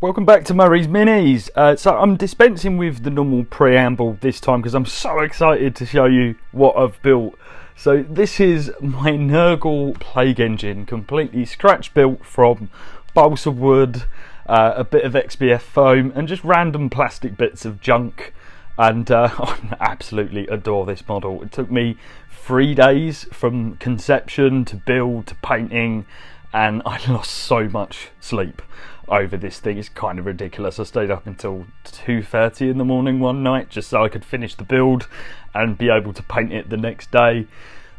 Welcome back to Murray's Minis. So I'm dispensing with the normal preamble this time because I'm so excited to show you what I've built. So this is my Nurgle plague engine, completely scratch built from balsa wood, a bit of XPF foam and just random plastic bits of junk. And I absolutely adore this model. It took me 3 days from conception to build to painting, and I lost so much sleep over this thing. It's kind of ridiculous. I stayed up until 2:30 in the morning one night just so I could finish the build and be able to paint it the next day.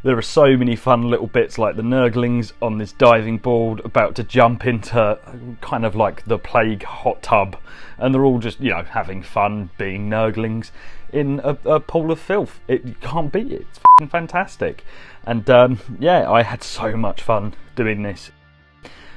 There are so many fun little bits like the Nurglings on this diving board about to jump into kind of like the plague hot tub, and they're all just, you know, having fun being Nurglings in a pool of filth. You can't beat it. It's f***ing fantastic. And yeah, I had so much fun doing this.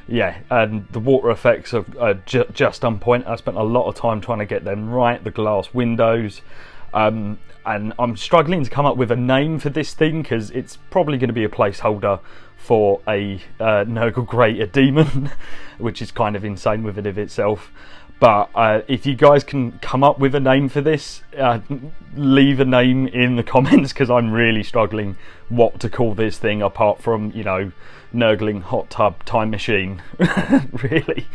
Yeah, and the water effects are just on point. I spent a lot of time trying to get them right, the glass windows, and I'm struggling to come up with a name for this thing because it's probably going to be a placeholder for a Nurgle Greater Demon, which is kind of insane with it of itself. But if you guys can come up with a name for this, leave a name in the comments because I'm really struggling what to call this thing apart from, you know, Nurgling hot tub time machine. Really.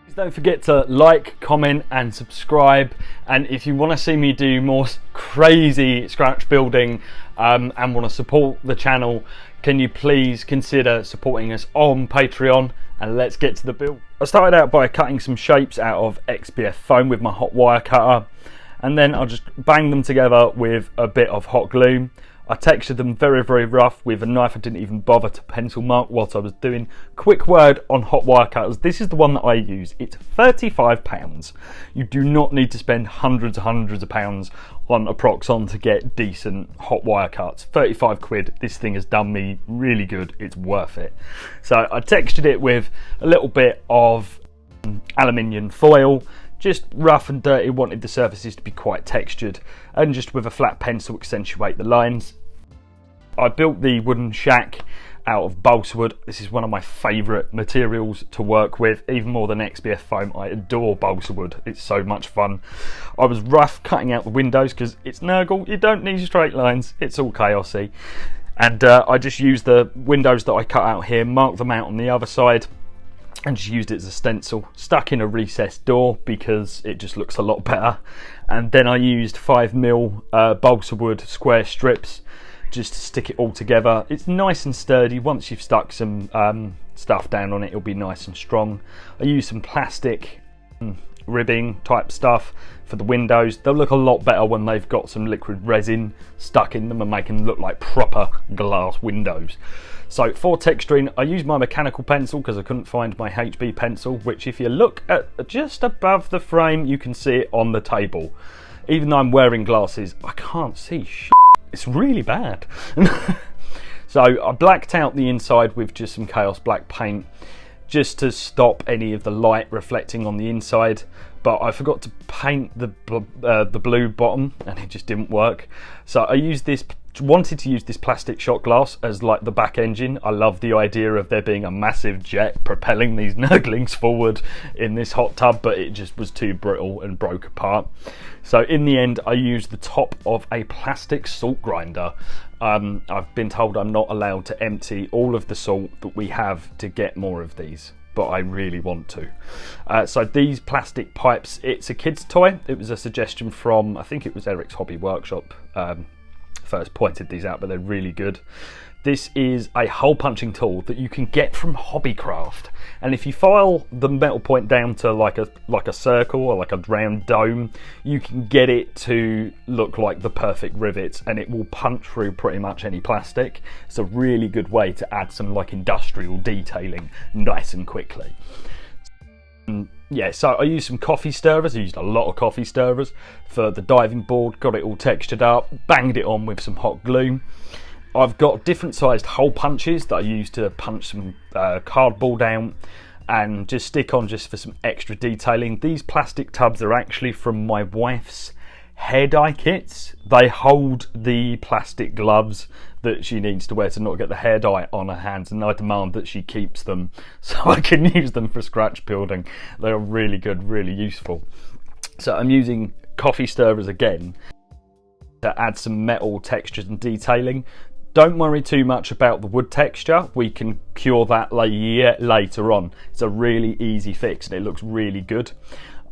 Please don't forget to like, comment and subscribe, and if you want to see me do more crazy scratch building and want to support the channel, can you please consider supporting us on Patreon? And let's get to the build. I started out by cutting some shapes out of XPF foam with my hot wire cutter, and then I'll just bang them together with a bit of hot glue. I textured them very, very rough with a knife I didn't even bother to pencil mark whilst I was doing. Quick word on hot wire cutters. This is the one that I use. It's £35. You do not need to spend hundreds of pounds on a Proxon to get decent hot wire cuts. 35 quid. This thing has done me really good. It's worth it. So I textured it with a little bit of aluminium foil. Just rough and dirty, wanted the surfaces to be quite textured, and just with a flat pencil accentuate the lines. I built the wooden shack out of balsa wood. This is one of my favourite materials to work with, even more than XPF foam. I adore balsa wood, it's so much fun. I was rough cutting out the windows because it's Nurgle, you don't need straight lines, it's all chaosy. And I just used the windows that I cut out here, marked them out on the other side, and just used it as a stencil, stuck in a recessed door because it just looks a lot better. And then I used 5mm balsa wood square strips just to stick it all together. It's nice and sturdy. Once you've stuck some stuff down on it, it'll be nice and strong. I used some plastic ribbing type stuff for the windows. They'll look a lot better when they've got some liquid resin stuck in them and make them look like proper glass windows. So for texturing, I used my mechanical pencil because I couldn't find my HB pencil, which if you look at just above the frame, you can see it on the table. Even though I'm wearing glasses, I can't see shit. It's really bad. So I blacked out the inside with just some Chaos Black paint just to stop any of the light reflecting on the inside. But I forgot to paint the blue bottom and it just didn't work. So I wanted to use this plastic shot glass as like the back engine. I love the idea of there being a massive jet propelling these Nurglings forward in this hot tub, but it just was too brittle and broke apart. So in the end, I used the top of a plastic salt grinder. I've been told I'm not allowed to empty all of the salt that we have to get more of these, but I really want to. So these plastic pipes, it's a kid's toy. It was a suggestion from, I think it was Eric's Hobby Workshop, first pointed these out, but they're really good. This is a hole punching tool that you can get from Hobbycraft, and if you file the metal point down to like a circle or like a round dome, you can get it to look like the perfect rivets, and it will punch through pretty much any plastic. It's a really good way to add some like industrial detailing nice and quickly. Yeah, so I used some coffee stirrers. I used a lot of coffee stirrers for the diving board, got it all textured up, banged it on with some hot glue. I've got different sized hole punches that I use to punch some cardboard out and just stick on just for some extra detailing. These plastic tubs are actually from my wife's hair dye kits. They hold the plastic gloves that she needs to wear to not get the hair dye on her hands, and I demand that she keeps them so I can use them for scratch building. They are really good, really useful. So I'm using coffee stirrers again to add some metal textures and detailing. Don't worry too much about the wood texture. We can cure that later on. It's a really easy fix and it looks really good.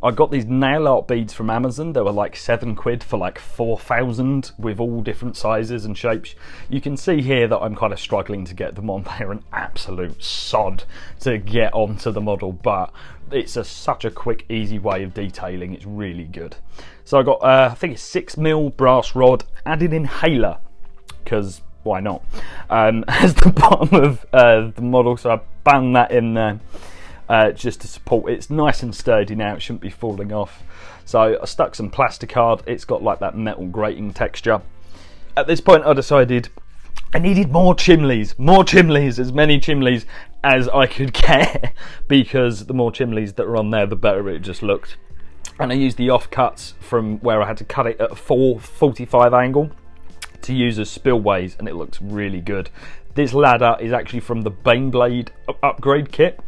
I got these nail art beads from Amazon. They were like £7 for like 4,000 with all different sizes and shapes. You can see here that I'm kind of struggling to get them on. They're an absolute sod to get onto the model, but it's such a quick, easy way of detailing. It's really good. So I got, I think it's 6mm brass rod, added inhaler, because why not, as the bottom of the model. So I banged that in there. Just to support it. It's nice and sturdy now, it shouldn't be falling off. So I stuck some plasticard. It's got like that metal grating texture. At this point I decided I needed more chimneys, as many chimneys as I could get, because the more chimneys that are on there the better it just looked. And I used the offcuts from where I had to cut it at a 445 angle to use as spillways, and it looks really good. This ladder is actually from the Baneblade upgrade kit,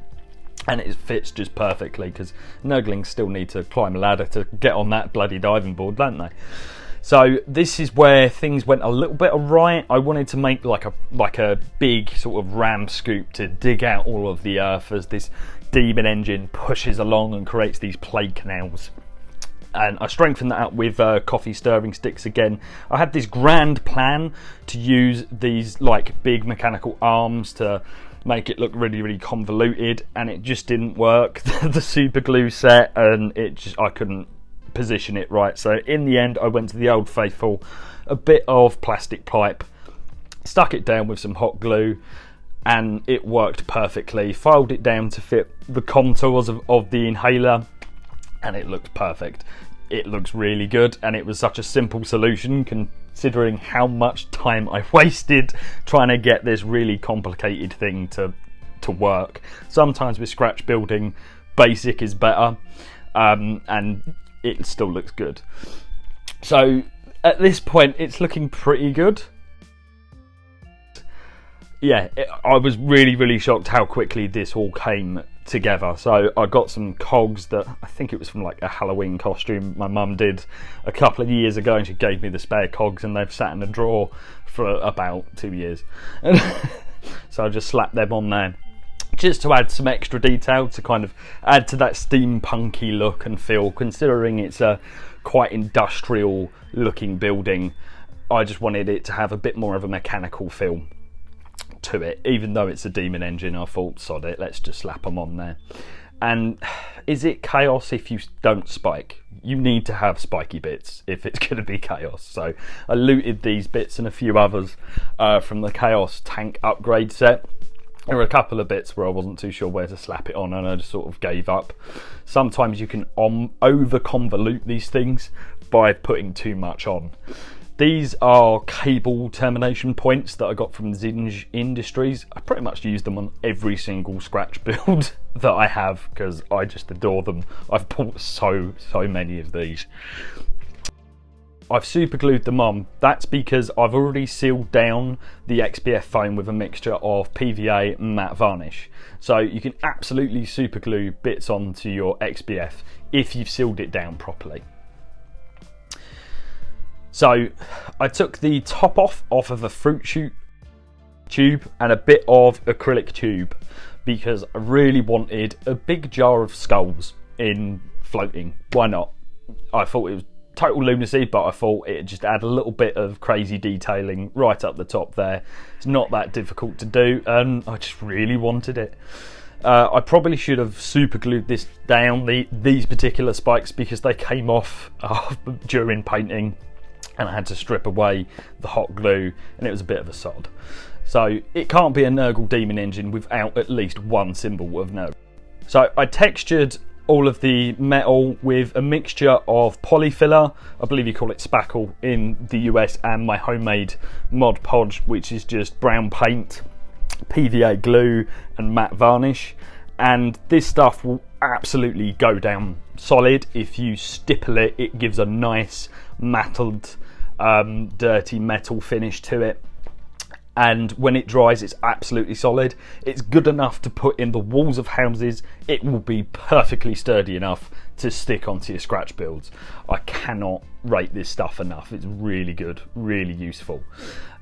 and it fits just perfectly, because Nurglings still need to climb a ladder to get on that bloody diving board, don't they? So this is where things went a little bit awry. I wanted to make like a big sort of ram scoop to dig out all of the earth as this demon engine pushes along and creates these plague canals. And I strengthened that out with coffee stirring sticks again. I had this grand plan to use these like big mechanical arms to make it look really, really convoluted, and it just didn't work. The super glue set, and I couldn't position it right. So in the end I went to the old faithful, a bit of plastic pipe, stuck it down with some hot glue, and it worked perfectly. Filed it down to fit the contours of the inhaler, and it looked perfect. It looks really good, and it was such a simple solution considering how much time I wasted trying to get this really complicated thing to work. Sometimes with scratch building, basic is better, and it still looks good. So at this point it's looking pretty good. Yeah, I was really, really shocked how quickly this all came together. So I got some cogs that I think it was from like a Halloween costume my mum did a couple of years ago, and she gave me the spare cogs, and they've sat in a drawer for about 2 years. So I just slapped them on there just to add some extra detail, to kind of add to that steampunky look and feel. Considering it's a quite industrial looking building, I just wanted it to have a bit more of a mechanical feel to it. Even though it's a demon engine, I thought, sod it, let's just slap them on there. And is it chaos if you don't spike? You need to have spiky bits if it's going to be chaos. So I looted these bits and a few others from the Chaos tank upgrade set. There were a couple of bits where I wasn't too sure where to slap it on, and I just sort of gave up. Sometimes you can over convolute these things by putting too much on. These are cable termination points that I got from Zinj Industries. I pretty much use them on every single scratch build that I have, because I just adore them. I've bought so many of these. I've super glued them on. That's because I've already sealed down the XPF foam with a mixture of PVA and matte varnish. So you can absolutely super glue bits onto your XPF if you've sealed it down properly. So I took the top off of a fruit shoot tube and a bit of acrylic tube, because I really wanted a big jar of skulls in floating. Why not? I thought it was total lunacy, but I thought it'd just add a little bit of crazy detailing right up the top there. It's not that difficult to do, and I just really wanted it. I probably should have super glued this down, these particular spikes, because they came off during painting, and I had to strip away the hot glue, and it was a bit of a sod. So it can't be a Nurgle demon engine without at least one symbol of Nurgle. So I textured all of the metal with a mixture of polyfiller, I believe you call it spackle in the US, and my homemade Mod Podge, which is just brown paint, PVA glue and matte varnish. And this stuff will absolutely go down solid. If you stipple it, it gives a nice matted dirty metal finish to it. and when it dries it's absolutely solid. It's good enough to put in the walls of houses. It will be perfectly sturdy enough to stick onto your scratch builds. I cannot rate this stuff enough. It's really good, really useful,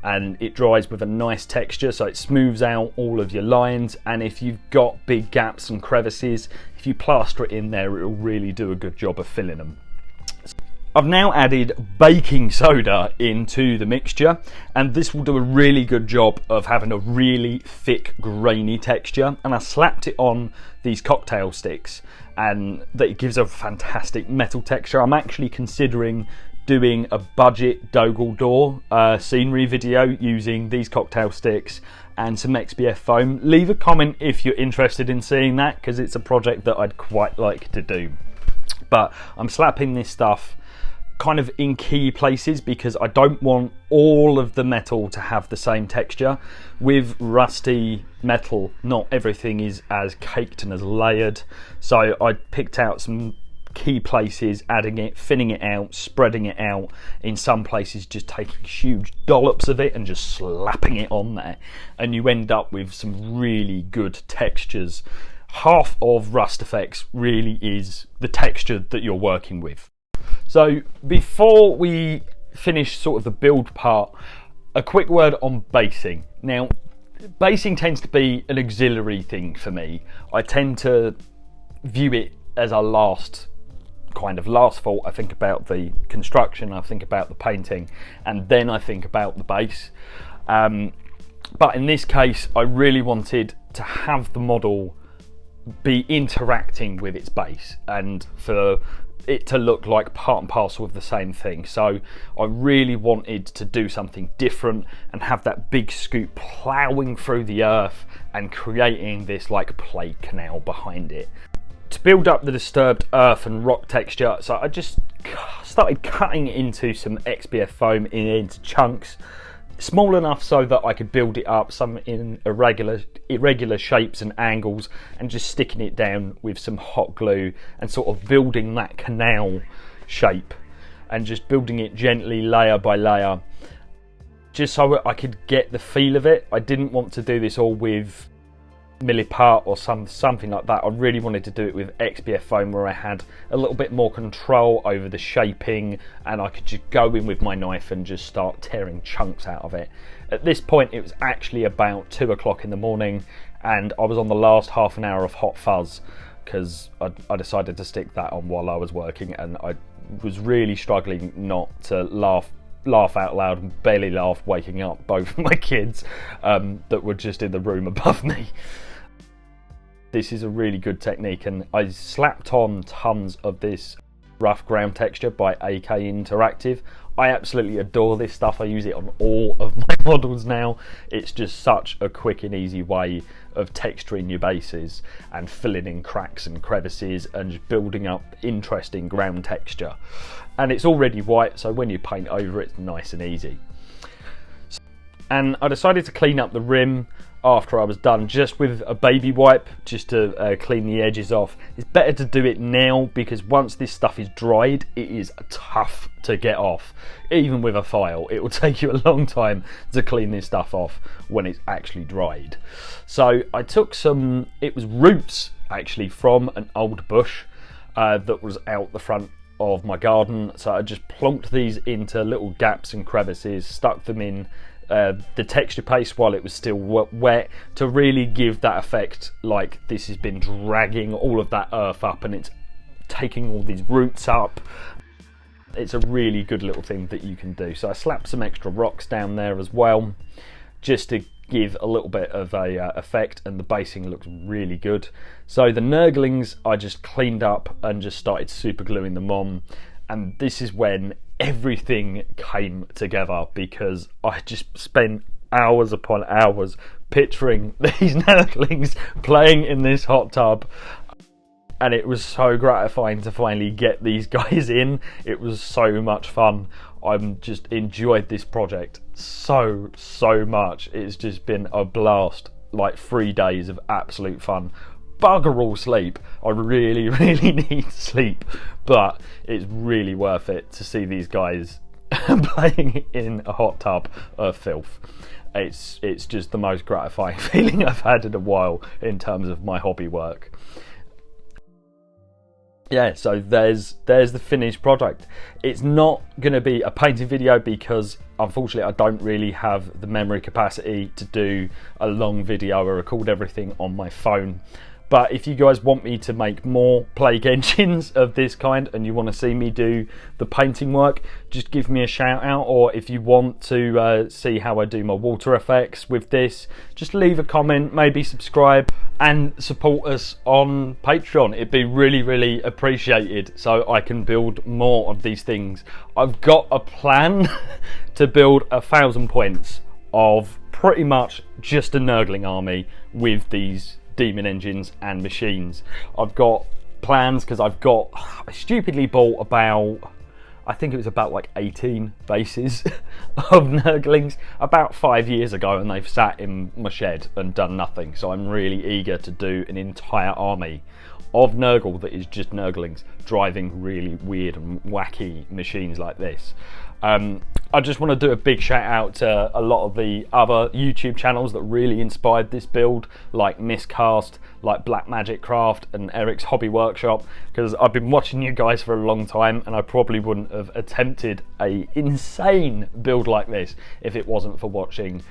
and it dries with a nice texture, so it smooths out all of your lines, and if you've got big gaps and crevices, if you plaster it in there, it will really do a good job of filling them. I've now added baking soda into the mixture, and this will do a really good job of having a really thick, grainy texture. And I slapped it on these cocktail sticks, and that gives a fantastic metal texture. I'm actually considering doing a budget Nurgle door scenery video using these cocktail sticks and some XPF foam. Leave a comment if you're interested in seeing that, because it's a project that I'd quite like to do. But I'm slapping this stuff kind of in key places because I don't want all of the metal to have the same texture. With rusty metal, not everything is as caked and as layered, so I picked out some key places, adding it, thinning it out, spreading it out, in some places just taking huge dollops of it and just slapping it on there, and you end up with some really good textures. Half of Rust Effects really is the texture that you're working with. So before we finish sort of the build part, a quick word on basing. Now, basing tends to be an auxiliary thing for me. I tend to view it as a last thought. I think about the construction, I think about the painting, and then I think about the base. But in this case, I really wanted to have the model be interacting with its base and for it to look like part and parcel of the same thing. So I really wanted to do something different and have that big scoop ploughing through the earth and creating this like plate canal behind it. To build up the disturbed earth and rock texture, so I just started cutting it into some XPF foam into chunks, small enough so that I could build it up, some in irregular shapes and angles, and just sticking it down with some hot glue and sort of building that canal shape and just building it gently layer by layer, just so I could get the feel of it. I didn't want to do this all with milliput or something like that. I really wanted to do it with XPF foam where I had a little bit more control over the shaping and I could just go in with my knife and just start tearing chunks out of it. At this point it was actually about 2 o'clock in the morning and I was on the last half an hour of Hot Fuzz because I decided to stick that on while I was working, and I was really struggling not to laugh out loud and barely laughed waking up both of my kids that were just in the room above me. This is a really good technique, and I slapped on tons of this rough ground texture by AK Interactive. I absolutely adore this stuff. I use it on all of my models now. It's just such a quick and easy way of texturing your bases and filling in cracks and crevices and just building up interesting ground texture. And it's already white, so when you paint over it, it's nice and easy. And I decided to clean up the rim after I was done just with a baby wipe, just to clean the edges off. It's better to do it now because once this stuff is dried, it is tough to get off. Even with a file, it will take you a long time to clean this stuff off when it's actually dried. So I took some, it was roots actually from an old bush that was out the front of my garden. So I just plonked these into little gaps and crevices, stuck them in the texture paste while it was still wet to really give that effect like this has been dragging all of that earth up and it's taking all these roots up. It's a really good little thing that you can do. So I slapped some extra rocks down there as well just to give a little bit of a effect, and the basing looks really good. So the Nurglings I just cleaned up and just started super gluing them on, and this is when everything came together because I just spent hours upon hours picturing these Nurglings playing in this hot tub, and it was so gratifying to finally get these guys in. It was so much fun. I've just enjoyed this project so much. It's just been a blast, like 3 days of absolute fun. Bugger all sleep. I really need sleep, but it's really worth it to see these guys playing in a hot tub of filth. it's just the most gratifying feeling I've had in a while in terms of my hobby work. Yeah, so there's the finished product. It's not going to be a painting video because unfortunately I don't really have the memory capacity to do a long video. I record everything on my phone. But if you guys want me to make more Plague engines of this kind and you want to see me do the painting work, just give me a shout out. Or if you want to see how I do my water effects with this, just leave a comment, maybe subscribe and support us on Patreon. It'd be really, really appreciated so I can build more of these things. I've got a plan to build 1,000 points of pretty much just a Nurgling army with these demon engines and machines. I've got plans because I stupidly bought about, I think it was about like 18 bases of Nurglings about 5 years ago, and they've sat in my shed and done nothing. So I'm really eager to do an entire army of Nurgle that is just Nurglings driving really weird and wacky machines like this. I just want to do a big shout out to a lot of the other YouTube channels that really inspired this build, like Miscast, like Black Magic Craft and Eric's Hobby Workshop, because I've been watching you guys for a long time and I probably wouldn't have attempted a insane build like this if it wasn't for watching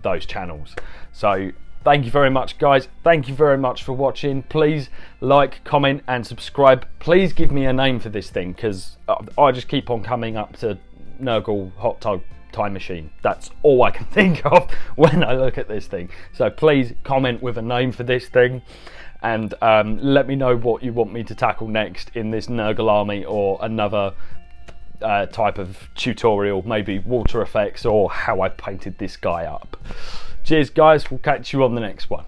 those channels. So thank you very much, guys. Thank you very much for watching. Please like, comment and subscribe. Please give me a name for this thing because I just keep on coming up to Nurgle Hot Tub Time Machine. That's all I can think of when I look at this thing. So please comment with a name for this thing and let me know what you want me to tackle next in this Nurgle army, or another type of tutorial, maybe water effects or how I painted this guy up. Cheers guys, we'll catch you on the next one.